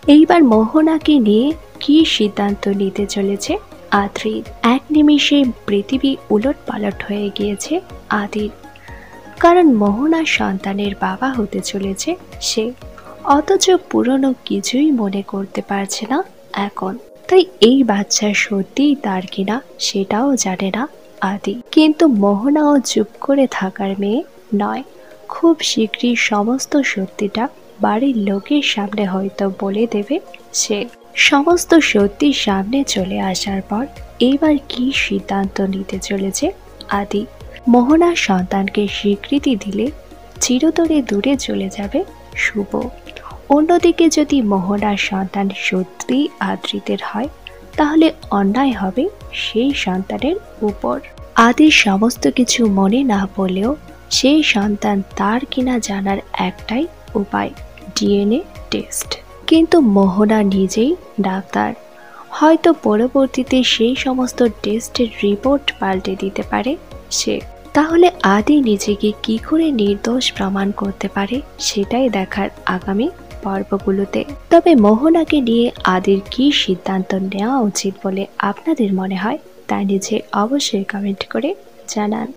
এইবার মোহনাকে নিয়ে কি সিদ্ধান্ত নিতে চলেছে আদ্রির। এক নিমিষে পৃথিবী উলটপালট হয়ে গিয়েছে আদির, কারণ মোহনার সন্তানের বাবা হতে চলেছে সে। অথচ পুরনো কিছুই মনে করতে পারছে না এখন। তাই এই বাচ্চা সত্যিই তার কিনা সেটাও জানে না আদি। কিন্তু মোহনাও চুপ করে থাকার মেয়ে নয়। খুব শীঘ্রই সমস্ত সত্যিটা বাড়ির লোকের সামনে হয়তো বলে দেবে সে। সমস্ত সত্যি সামনে চলে আসার পর এবার কি সিদ্ধান্ত নিতে চলেছে আদি। মোহনার সন্তানকে স্বীকৃতি দিলে চিরতরে দূরে চলে যাবে শুভ। অন্যদিকে যদি মোহনার সন্তান সত্যি আদ্রিতের হয়, তাহলে অন্যায় হবে সেই সন্তানের উপর। আদির সমস্ত কিছু মনে না পড়লেও সেই সন্তান তার কিনা জানার একটাই উপায়, ডিএনএ টেস্ট। কিন্তু মোহনা নিজেই ডাক্তার, হয়তো পরবর্তীতে সেই সমস্ত টেস্টের রিপোর্ট পাল্টে দিতে পারে সে। তাহলে আদি নিজেকে কি করে নির্দোষ প্রমাণ করতে পারে সেটাই দেখার আগামী পর্বগুলোতে। তবে মোহনাকে নিয়ে আদির কি সিদ্ধান্ত নেওয়া উচিত বলে আপনাদের মনে হয় তা নিচে অবশ্যই কমেন্ট করে জানান।